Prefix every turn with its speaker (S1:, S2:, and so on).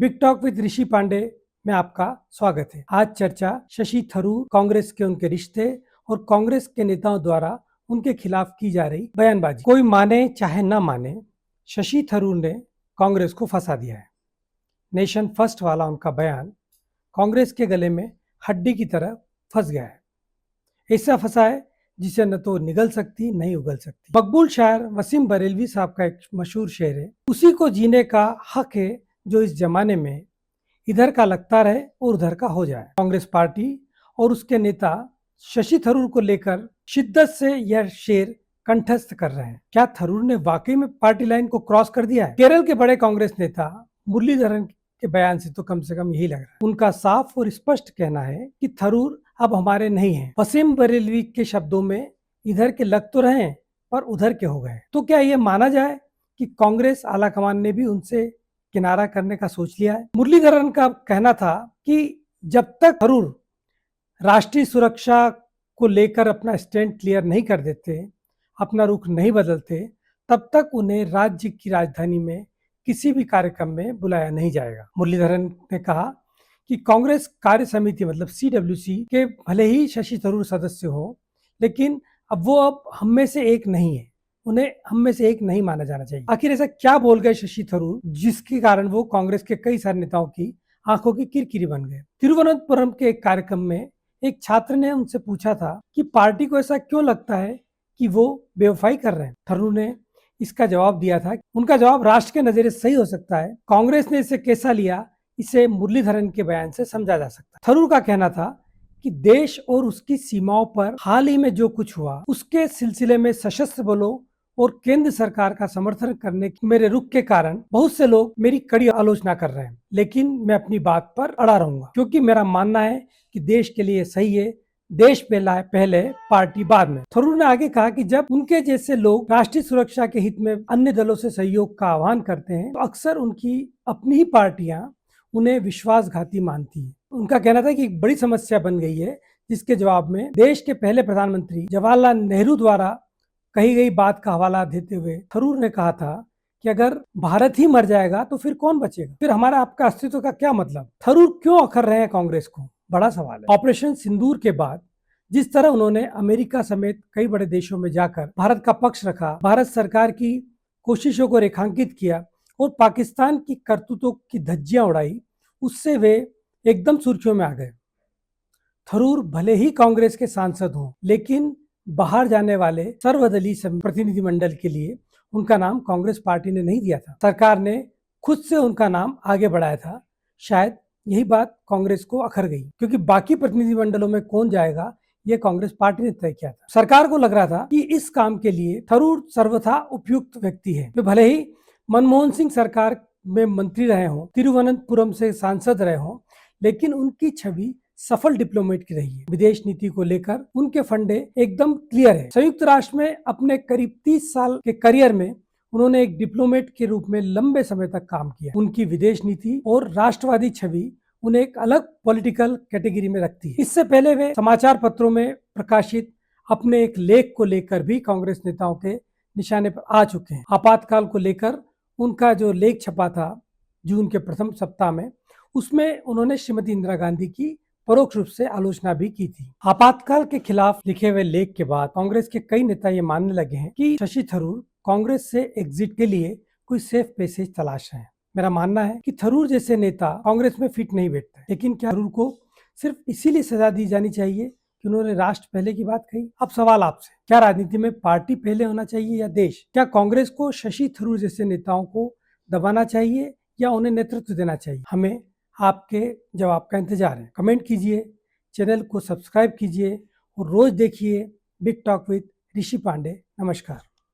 S1: Big talk with ऋषि पांडे में आपका स्वागत है। आज चर्चा शशि थरूर, कांग्रेस के उनके रिश्ते और कांग्रेस के नेताओं द्वारा उनके खिलाफ की जा रही बयानबाजी। कोई माने चाहे ना माने, शशि थरूर ने कांग्रेस को फंसा दिया है। नेशन फर्स्ट वाला उनका बयान कांग्रेस के गले में हड्डी की तरह फंस गया है। ऐसा फंसा है जिसे न तो निगल सकती नहीं उगल सकती। मकबूल शायर वसीम बरेलवी साहब का एक मशहूर शेर है, उसी को जीने का हक है जो इस जमाने में इधर का लगता रहे और उधर का हो जाए। कांग्रेस पार्टी और उसके नेता शशि थरूर को लेकर शिद्दत से यह शेर कंठस्थ कर रहे हैं। क्या थरूर ने वाकई में पार्टी लाइन को क्रॉस कर दिया है? केरल के बड़े कांग्रेस नेता मुरलीधरन के बयान से तो कम यही लग रहा है। उनका साफ और स्पष्ट कहना है कि थरूर अब हमारे नहीं हैं। वसीम बरेलवी के शब्दों में इधर के लग तो रहे पर उधर के हो गए। तो क्या यह माना जाए कि कांग्रेस आलाकमान ने भी उनसे किनारा करने का सोच लिया है? मुरलीधरन का कहना था कि जब तक थरूर राष्ट्रीय सुरक्षा को लेकर अपना स्टैंड क्लियर नहीं कर देते, अपना रुख नहीं बदलते, तब तक उन्हें राज्य की राजधानी में किसी भी कार्यक्रम में बुलाया नहीं जाएगा। मुरलीधरन ने कहा कि कांग्रेस कार्य समिति मतलब CWC के भले ही शशि थरूर सदस्य हो, लेकिन अब वो हम में से एक नहीं है, उन्हें हम में से एक नहीं माना जाना चाहिए। आखिर ऐसा क्या बोल गए शशि थरूर जिसके कारण वो कांग्रेस के कई सारे नेताओं की आंखों की किरकिरी बन गए? तिरुवनंतपुरम के एक कार्यक्रम में एक छात्र ने उनसे पूछा था कि पार्टी को ऐसा क्यों लगता है कि वो बेवफाई कर रहे हैं। थरूर ने इसका जवाब दिया था, उनका जवाब राष्ट्र के नजरिए सही हो सकता है, कांग्रेस ने इसे कैसा लिया इसे मुरलीधरन के बयान से समझा जा सकता है। थरूर का कहना था कि देश और उसकी सीमाओं पर हाल ही में जो कुछ हुआ उसके सिलसिले में सशस्त्र बलों और केंद्र सरकार का समर्थन करने की मेरे रुख के कारण बहुत से लोग मेरी कड़ी आलोचना कर रहे हैं, लेकिन मैं अपनी बात पर अड़ा रहूंगा क्योंकि मेरा मानना है कि देश के लिए सही है, देश पहले पार्टी बाद में। थरूर ने आगे कहा कि जब उनके जैसे लोग राष्ट्रीय सुरक्षा के हित में अन्य दलों से सहयोग का आह्वान करते हैं तो अक्सर उनकी अपनी ही पार्टियां उन्हें विश्वासघाती मानती है। उनका कहना था कि एक बड़ी समस्या बन गई है, जिसके जवाब में देश के पहले प्रधानमंत्री जवाहरलाल नेहरू द्वारा कही गई बात का हवाला देते हुए थरूर ने कहा था कि अगर भारत ही मर जाएगा तो फिर कौन बचेगा, फिर हमारा आपका अस्तित्व का क्या मतलब? थरूर क्यों अखर रहे हैं कांग्रेस को? बड़ा सवाल है। ऑपरेशन सिंदूर के बाद जिस तरह उन्होंने अमेरिका समेत कई बड़े देशों में जाकर भारत का पक्ष रखा, भारत सरकार की कोशिशों को रेखांकित किया और पाकिस्तान की करतूतों की धज्जियां उड़ाई, उससे वे एकदम सुर्खियों में आ गए। थरूर भले ही कांग्रेस के सांसद हों, लेकिन बाहर जाने वाले सर्वदलीय प्रतिनिधिमंडल के लिए उनका नाम कांग्रेस पार्टी ने नहीं दिया था, सरकार ने खुद से उनका नाम आगे बढ़ाया था। शायद यही बात कांग्रेस को अखर गई, क्योंकि बाकी प्रतिनिधिमंडलों में कौन जाएगा यह कांग्रेस पार्टी ने तय किया था। सरकार को लग रहा था कि इस काम के लिए थरूर सर्वथा उपयुक्त व्यक्ति है। वे भले ही मनमोहन सिंह सरकार में मंत्री रहे हों, तिरुवनंतपुरम से सांसद रहे हों, लेकिन उनकी छवि सफल डिप्लोमेट की रही है। विदेश नीति को लेकर उनके फंडे एकदम क्लियर है। संयुक्त राष्ट्र में अपने करीब 30 साल के करियर में उन्होंने एक डिप्लोमेट के रूप में लंबे समय तक काम किया। उनकी विदेश नीति और राष्ट्रवादी छवि उन्हें एक अलग पॉलिटिकल कैटेगरी में रखती है। इससे पहले वे समाचार पत्रों में प्रकाशित अपने एक लेख को लेकर भी कांग्रेस नेताओं के निशाने पर आ चुके हैं। आपातकाल को लेकर उनका जो लेख छपा था जून के प्रथम सप्ताह में, उसमें उन्होंने श्रीमती इंदिरा गांधी की परोक्ष रूप से आलोचना भी की थी। आपातकाल के खिलाफ लिखे हुए लेख के बाद कांग्रेस के कई नेता ये मानने लगे हैं कि शशि थरूर कांग्रेस से एग्जिट के लिए कोई सेफ पैसेज तलाश रहे हैं। मेरा मानना है कि थरूर जैसे नेता कांग्रेस में फिट नहीं बैठते, लेकिन क्या थरूर को सिर्फ इसीलिए सजा दी जानी चाहिए कि उन्होंने राष्ट्र पहले की बात कही? अब सवाल आपसे, क्या राजनीति में पार्टी पहले होना चाहिए या देश? क्या कांग्रेस को शशि थरूर जैसे नेताओं को दबाना चाहिए या उन्हें नेतृत्व देना चाहिए? हमें आपके जवाब का इंतजार है। कमेंट कीजिए, चैनल को सब्सक्राइब कीजिए और रोज देखिए बिग टॉक विद ऋषि पांडे। नमस्कार।